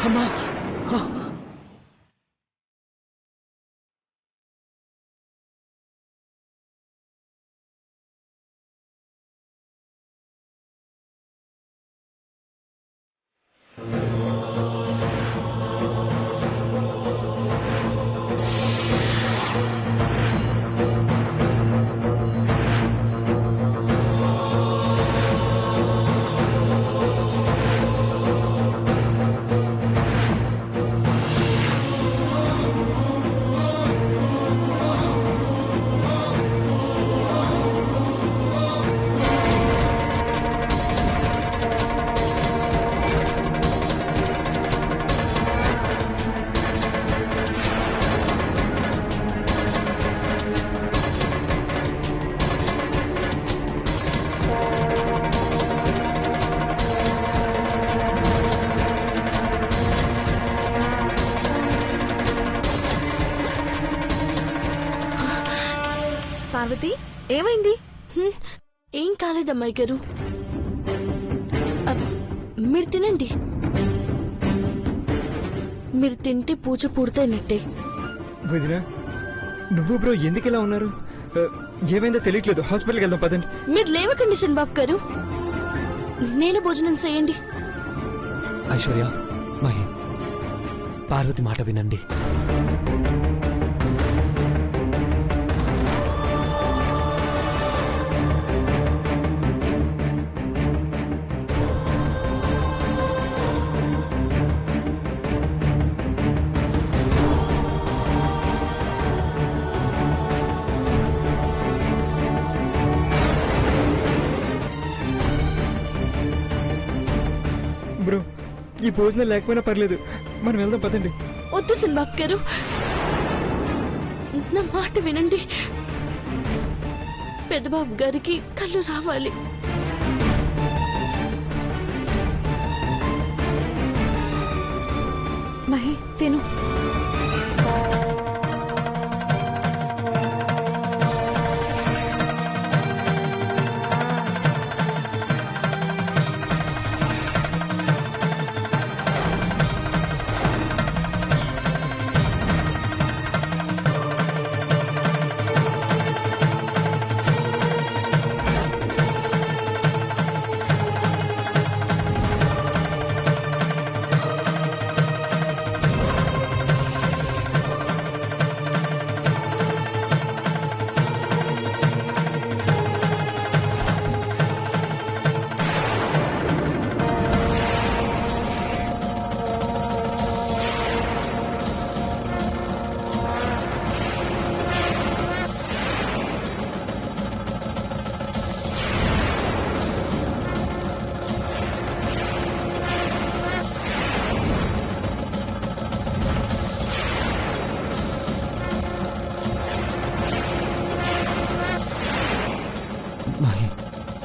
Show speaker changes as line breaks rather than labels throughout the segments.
అమ్మా
పార్వతి ఏమైంది?
ఏం కాలేదమ్మాయి గారు, మీరు తినండి. మీరు తింటే పూజ పూర్తయినట్టే.
వదినా నువ్వు బ్రో ఎందుకు ఇలా ఉన్నారు? ఏమైందో తెలియట్లేదు. హాస్పిటల్కి వెళ్దాం పదండి.
మీరు లేవకండి సిన్బాబు గారు, నేల భోజనం చేయండి.
ఐశ్వర్య, మహి, పార్వతి మాట వినండి.
బ్రో ఈ భోజనం లేకపోయినా పర్లేదు, మనం వెళ్దాం పదండి.
వద్దు సిన్బాబు గారు, నా మాట వినండి. పెద్దబాబు గారికి కళ్ళు రావాలి.
మహి తిను.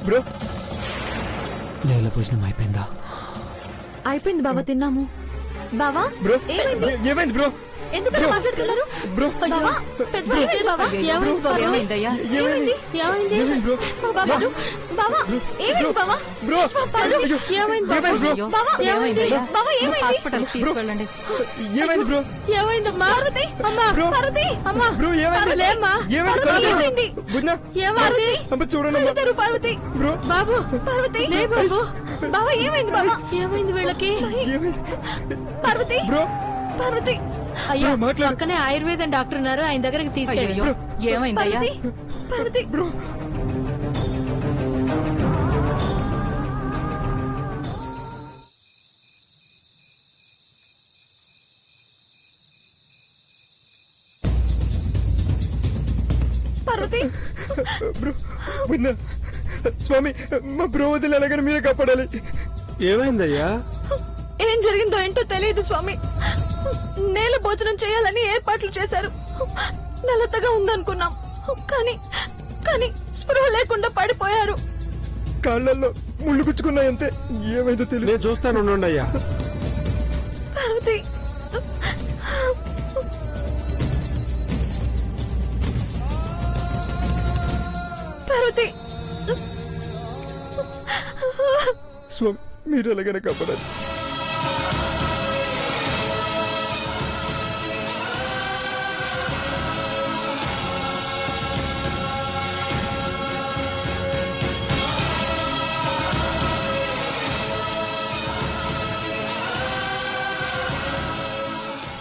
బ్రో
నేల భోజనం అయిపోయిందా?
అయిపోయింది బావా, తిన్నాము. బావా
బ్రో
ఏమైంది?
ఏమైంది బ్రో?
ఎందుకలా మాట్లాడుతున్నారు?
బ్రో
బావా ఏమైంది బావా?
ఏమైందయ్యా?
ఏమైంది?
ఏమైంది బ్రో?
బావా బావా ఏమైంది బావా?
బ్రో
ఏమైంది?
ఏమైంది బ్రో?
బావా ఏమైంది? బావా ఏమైంది?
హాస్పిటల్ తీసుకెళ్ళండి.
ఏమైంది బ్రో?
ఏమైందమ్మా? పార్వతి అమ్మా,
బ్రో.
పార్వతి అమ్మా,
బ్రో ఏమైంది?
పార్వతి అమ్మా,
ఏమైంది?
పార్వతి ఏమైంది?
బుజ్నా
ఏమైంది?
అమ్మ చూడండి
కళ్ళు తెరువు పార్వతి.
బ్రో
బాబు పార్వతి లే బాబు. బావా ఏమైంది బావా? ఏమైంది వీళ్ళకి?
ఏమైంది
పార్వతి
బ్రో?
పార్వతి
అయ్యో మాట్లాడు.
పక్కనే ఆయుర్వేదం డాక్టర్ ఉన్నారు, ఆయన దగ్గరికి తీసుకెళ్ళి.
ఏమైందయ్యా?
పార్వతి
బ్రో
పార్వతి
బ్రో బుజ్నా స్వామి మా బ్రో వదిలి ఎలాగని మీరే కాపాడాలి.
ఏమైందయ్యా?
ఏం జరిగిందో ఏంటో తెలియదు స్వామి. నేల భోజనం చేయాలని ఏర్పాట్లు చేశారు. నల్లతగా ఉందనుకున్నాం, కానీ కానీ స్పృహ లేకుండా పడిపోయారు.
కాళ్ళల్లో ముళ్ళు గుచ్చుకున్నాయంతే. ఏమైందో తెలియదు.
నేను చూస్తాను అయ్యా.
పార్వతి పార్వతి
స్వామి మీరు ఎలాగైనా కాపాడాలి.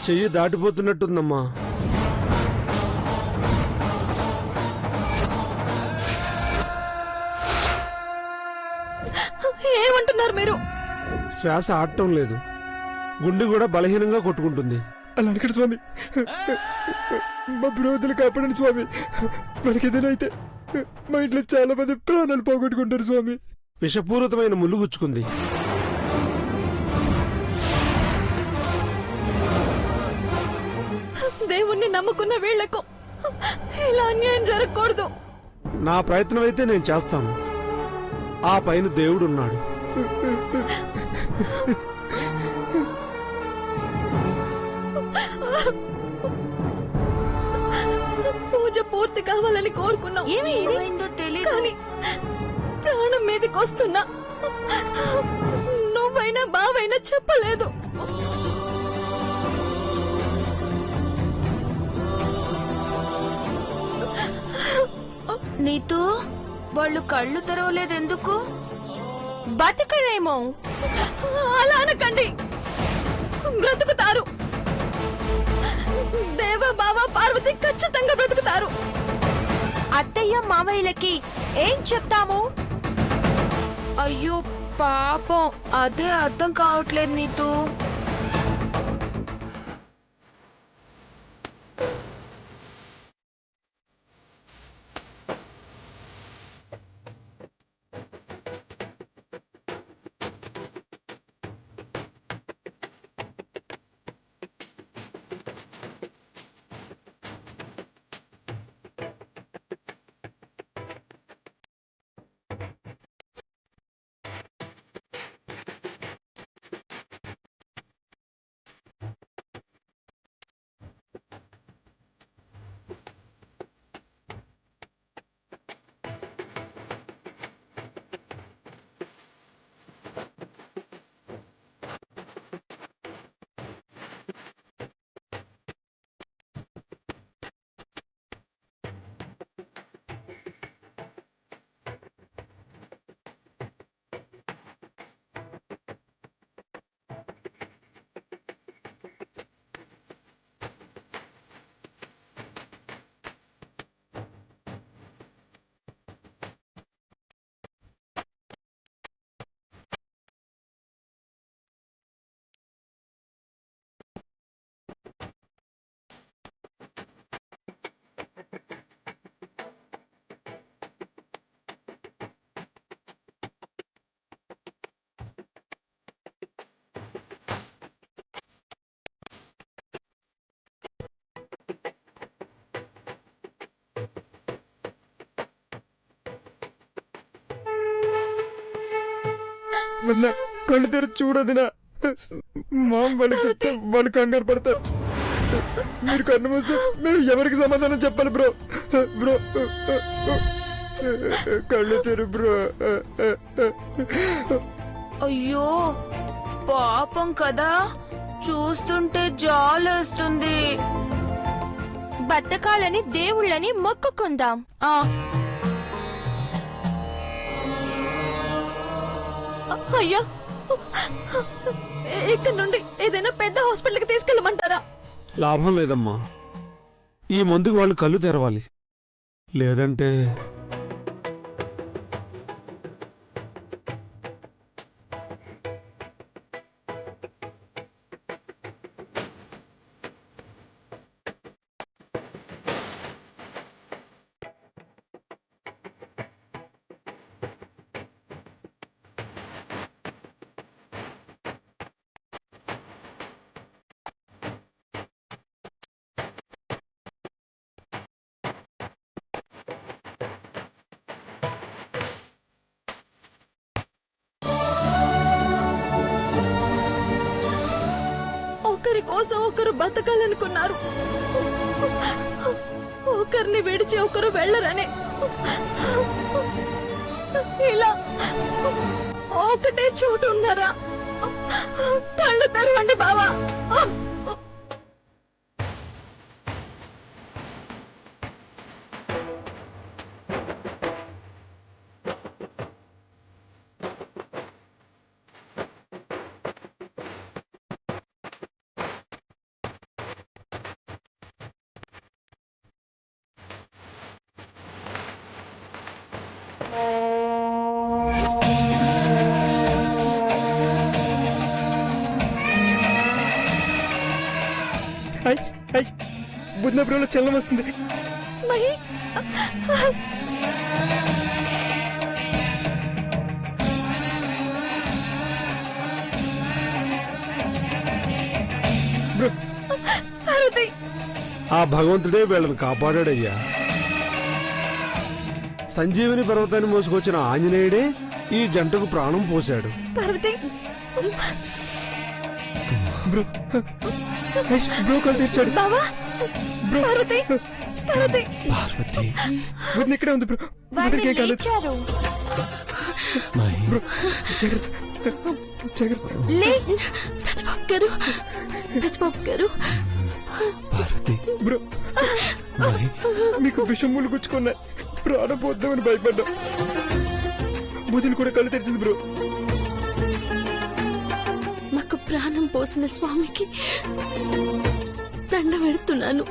చెయ్యి దాటిపోతున్నట్టుందమ్మా.
ఏమంటున్నారు మీరు?
శ్వాస ఆడటం లేదు, గుండె కూడా బలహీనంగా కొట్టుకుంటుంది.
అలా అనకండి స్వామి, మా బ్రోతులు కాపాడండి స్వామి. మనకి ఏదైనా అయితే మా ఇంట్లో చాలా మంది ప్రాణాలు పోగొట్టుకుంటారు స్వామి.
విషపూరితమైన ముళ్ళు గుచ్చుకుంది.
దేవుణ్ణి నమ్ముకున్న వీళ్లకు ఇలా అన్యాయం జరగకూడదు.
నా ప్రయత్నం అయితే నేను చేస్తాను. ఆ పైన దేవుడున్నాడు.
పూజ పూర్తి కావాలని కోరుకున్నాం. ఏమైందో తెలియదు, కానీ ప్రాణం మీదకి వస్తున్నా నువ్వైనా బావైనా చెప్పలేదు.
నీతూ వాళ్ళు కళ్ళు తెరవలేదెందుకు?
బతకరేమో. అలా అనకండి, బ్రతుకుతారు. దేవ బావ పార్వతి ఖచ్చితంగా బ్రతుకుతారు.
అత్తయ్య మామయ్యలకి ఏం చెప్తాము? అయ్యో పాపం, అదే అర్థం కావట్లేదు నీతూ.
వదినా, కళ్ళు తెరిచి చూడదినా. మామ వాళ్ళకి చెప్తే వాళ్ళు కంగారు పడతారు. మీరు కన్ను మూస్తే మేము ఎవరికి సమాధానం చెప్పాలి బ్రో? బ్రో కళ్ళు తెరు బ్రో.
అయ్యో పాపం కదా, చూస్తుంటే జాలేస్తుంది. బతకాలని దేవుళ్ళని మొక్కుకుందాం.
అయ్యా, ఇక్కడ నుండి ఏదైనా పెద్ద హాస్పిటల్కి తీసుకెళ్ళమంటారా?
లాభం లేదమ్మా, ఈ మందుకు వాళ్ళు కళ్ళు తెరవాలి. లేదంటే
ఒకరి కోసం ఒకరు బతకాలనుకున్నారు, ఒకరిని విడిచి ఒకరు వెళ్ళరని. ఇలా ఒకటే చోటు ఉన్నారా? కళ్ళు తెరవండి బావా.
బుద్ధ బ్రోలో చలనం వస్తుంది.
మహి
బ్రో
పార్వతి
ఆ భగవంతుడే వీళ్ళని కాపాడాడయ్యా. సంజీవిని పర్వతాన్ని మోసుకొచ్చిన ఆంజనేయుడే ఈ జంటకు ప్రాణం పోశాడు.
పార్వతి
బ్రో బ్రో కళ్ళు తెరిచాడు.
బావా పార్వతి పార్వతి
పార్వతి
బుద్ధి ఇక్కడే ఉంది బ్రో.
వాళ్ళు
బుద్ధికి ఏం కాలేదు
లేచారు.
మహి
బ్రో. జాగ్రత్త జాగ్రత్త.
లే
పెద్దబాబు గారు పెద్దబాబు గారు
పార్వతి
బ్రో
మహి
మీకు విషములు గుచ్చుకున్నాయి. ప్రాణం పోద్దామని భయపడ్డా. బుద్ధిని కూడా కళ్ళు తెరిచింది బ్రో.
మాకు ప్రాణం పోసిన స్వామికి దండ పెడుతున్నాను.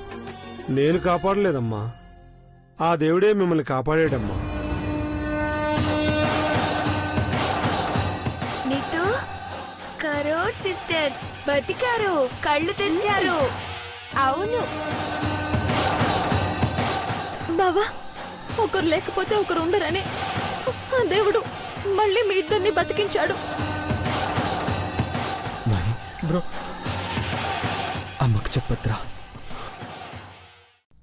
నేను కాపాడలేదమ్మా, ఆ దేవుడే మిమ్మల్ని కాపాడాడమ్మా.
నీతో కరోడ్ సిస్టర్స్ బతికారు, కళ్ళు తెచ్చారు. అవును
బావా ఒకరు లేకపోతే ఒకరు ఉండరని ఆ దేవుడు మళ్ళీ మీ ఇద్దరిని బతికించాడు.
మహి
బ్రో
అమ్మకు చెప్పొద్దురా.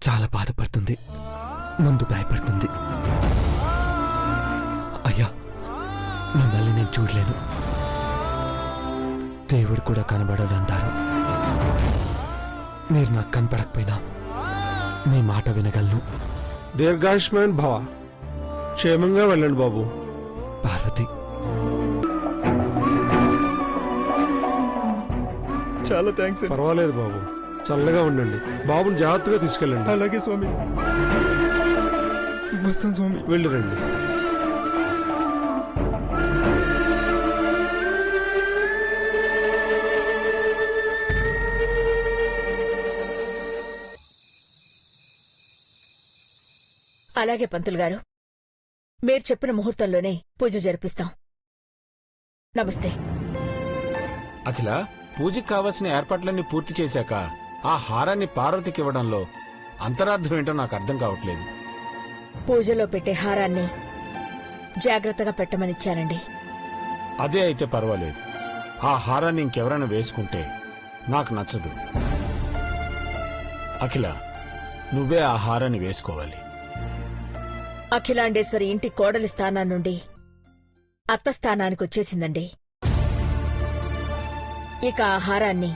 చాలా బాధపడుతుంది, ముందు భయపడుతుంది. అయ్యా మిమ్మల్ని నేను చూడలేను, దేవుడు కూడా కనబడడు అంటారు. మీరు నాకు కనపడకపోయినా మీ మాట వినగలను.
దీర్ఘాయుష్మాన్ భవ. క్షేమంగా వెళ్ళండి బాబు.
పార్వతి
చాలా థ్యాంక్స్ అండి.
పర్వాలేదు బాబు, చల్లగా ఉండండి. బాబుని జాగ్రత్తగా తీసుకెళ్ళండి.
అలాగే స్వామి. వస్తాం స్వామి.
వెళ్ళి రండి.
అలాగే పంతులు గారు, మీరు చెప్పిన ముహూర్తంలోనే పూజ జరిపిస్తాం. నమస్తే.
అఖిల, పూజకి కావాల్సిన ఏర్పాట్లన్నీ పూర్తి చేశాక ఆ హారాన్ని పార్వతికి ఇవ్వడంలో అంతరార్థం ఏంటో నాకు అర్థం కావట్లేదు.
పూజలో పెట్టే హారాన్ని జాగ్రత్తగా పెట్టమనిచ్చానండి.
అదే అయితే పర్వాలేదు. ఆ హారాన్ని ఇంకెవరైనా వేసుకుంటే నాకు నచ్చదు. అఖిల, నువ్వే ఆ హారాన్ని వేసుకోవాలి.
అఖిలాండేశ్వరి ఇంటి కోడలి స్థానం నుండి అత్త స్థానానికి వచ్చేసిందండి. ఇక ఆ హారాన్ని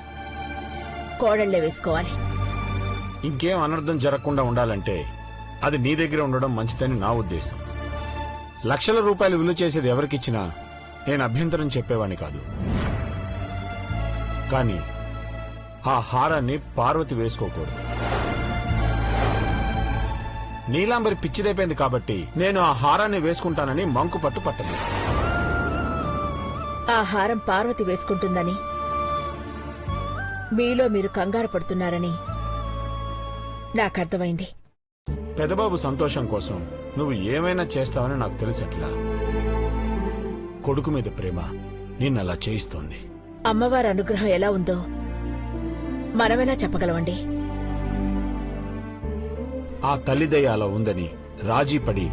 కోడళ్లే వేసుకోవాలి.
ఇంకేం అనర్థం జరగకుండా ఉండాలంటే అది నీ దగ్గర ఉండడం మంచిదని నా ఉద్దేశం. లక్షల రూపాయలు విలువ చేసేది ఎవరికిచ్చినా నేను అభ్యంతరం చెప్పేవాణ్ణి కాదు. కానీ ఆ హారాన్ని పార్వతి వేసుకోకూడదు. నీలాంబరి పిచ్చిదైపోయింది కాబట్టి నేను ఆ హారాన్ని వేసుకుంటానని మంకు పట్టు పట్టను.
ఆ హారం పార్వతి వేసుకుంటుందని మీలో మీరు కంగారు పడుతున్నారని నాకర్థమైంది.
పెదబాబు సంతోషం కోసం నువ్వు ఏమైనా చేస్తావని నాకు తెలుసు అఖిల. కొడుకు మీద ప్రేమ నిన్నలా చేయిస్తోంది.
అమ్మవారి అనుగ్రహం ఎలా ఉందో మనమెలా చెప్పగలవండి?
ఆ తల్లిదయ అలా ఉందని రాజీపడి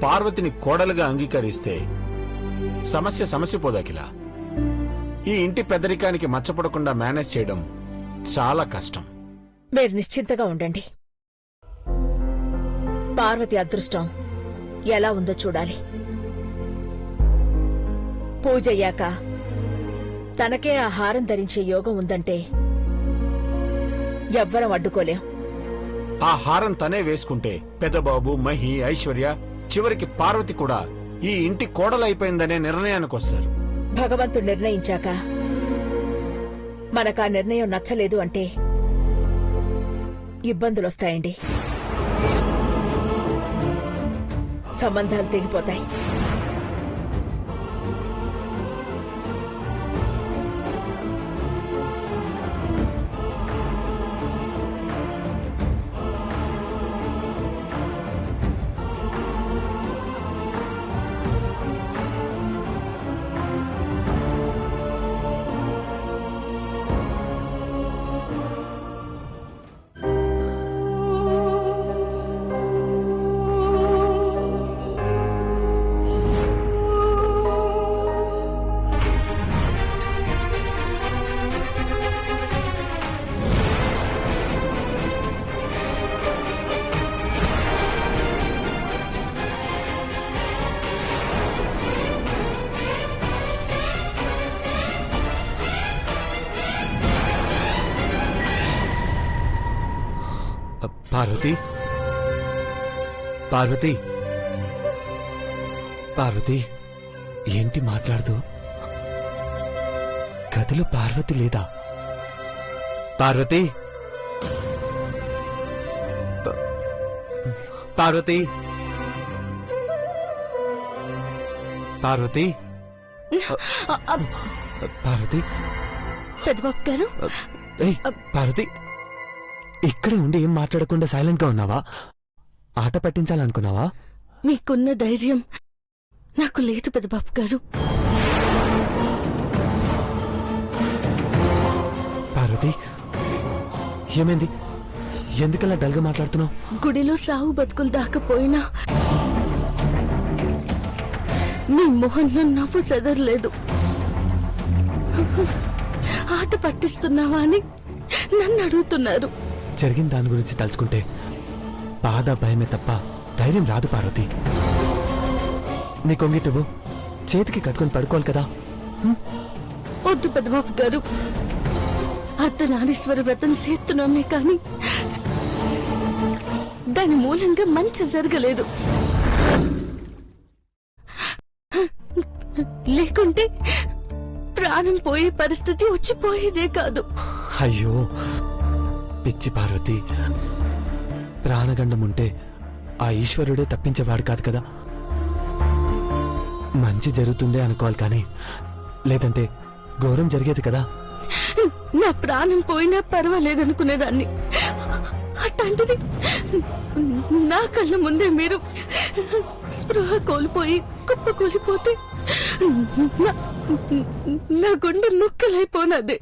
పార్వతిని కోడలుగా అంగీకరిస్తే సమస్య పోదాకిలా. ఈ ఇంటి పెద్దరికానికి మచ్చపడకుండా మేనేజ్ చేయడం చాలా కష్టం.
మీరు నిశ్చింతగా ఉండండి. పార్వతి అదృష్టం ఎలా ఉందో చూడాలి. పూజయ్యాక తనకే ఆ హారం ధరించే యోగం ఉందంటే ఎవ్వరం అడ్డుకోలేం.
ఆ హారం తనే వేసుకుంటే పెద్దబాబు, మహి, ఐశ్వర్య, చివరికి పార్వతి కూడా ఈ ఇంటి కోడలైపోయిందనే నిర్ణయానికి వస్తారు.
భగవంతుడు నిర్ణయించాక మనకా నిర్ణయం నచ్చలేదు అంటే ఇబ్బందులొస్తాయండి. సంబంధాలు తెగిపోతాయి.
పార్వతి పార్వతి పార్వతి ఏంటి మాట్లాడుతూ? గదిలో పార్వతి లేదా? పార్వతి పార్వతి పార్వతి పార్వతి
పెద్దబాబు గారు
ఏయ్ పార్వతి, ఇక్కడే ఉండి ఏం మాట్లాడకుండా సైలెంట్ గా ఉన్నావా? ఆట పట్టించాలనుకున్నావా?
మీకున్న ధైర్యం నాకు లేదు పెద్దబాబు గారు.
పార్వతి ఏమైంది? ఎందుకలా డల్గా మాట్లాడుతున్నావు?
గుడిలో సాగు బతుకులు దాకపోయినా మీ మొహంలో నవ్వు సెదరలేదు. ఆట పట్టిస్తున్నావా అని నన్ను అడుగుతున్నారు.
జరిగిన దాని గురించి తలుచుకుంటే బాధ భయమే తప్ప ధైర్యం రాదు పార్వతి. నీ కొంగిటవు చేతికి కట్టుకొని పడుకోవాలి కదా.
వద్దు పెద్దబాబు గారు, అర్ధనారీశ్వర వ్రతం చేస్తున్నామే కానీ దాని మూలంగా మంచి జరగలేదు. లేకుంటే ప్రాణం పోయే పరిస్థితి వచ్చిపోయేదే కాదు.
అయ్యో పిచ్చి పార్వతి, ప్రాణగండం ఉంటే ఆ ఈశ్వరుడే తప్పించేవాడు కాదు కదా. మంచి జరుగుతుందే అనుకోవాలి కానీ లేదంటే ఘోరం జరిగేది కదా.
నా ప్రాణం పోయినా పర్వాలేదనుకునేదాన్ని. అట్లాంటిది నా కళ్ళ ముందే మీరు స్పృహ కోల్పోయి కుప్ప కూలిపోతే నా గుండె ముక్కలైపోనదే.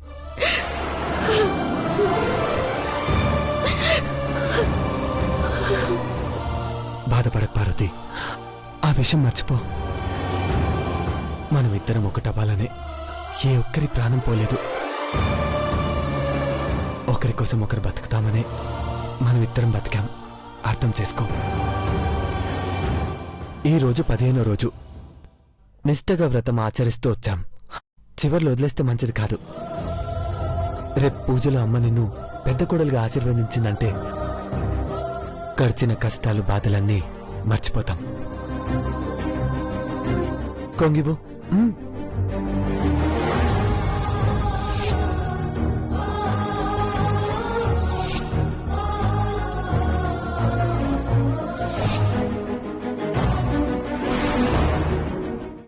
బాధపడక పార్వతి, ఆ విషయం మర్చిపో. మనమిద్దరం ఒకటవ్వాలనే ఏ ఒక్కరి ప్రాణం పోలేదు. ఒకరి కోసం ఒకరు బతుకుతామనే మనమిద్దరం బతికాం. అర్థం చేసుకో. ఈ రోజు 15వ రోజు నిష్ఠగా వ్రతం ఆచరిస్తూ వచ్చాం. చివర్లో వదిలేస్తే మంచిది కాదు. రేపు పూజలో అమ్మ నిన్ను పెద్ద కోడలుగా ఆశీర్వదించిందంటే గడిచిన కష్టాలు బాధలన్నీ మర్చిపోతాం. కొంగివు.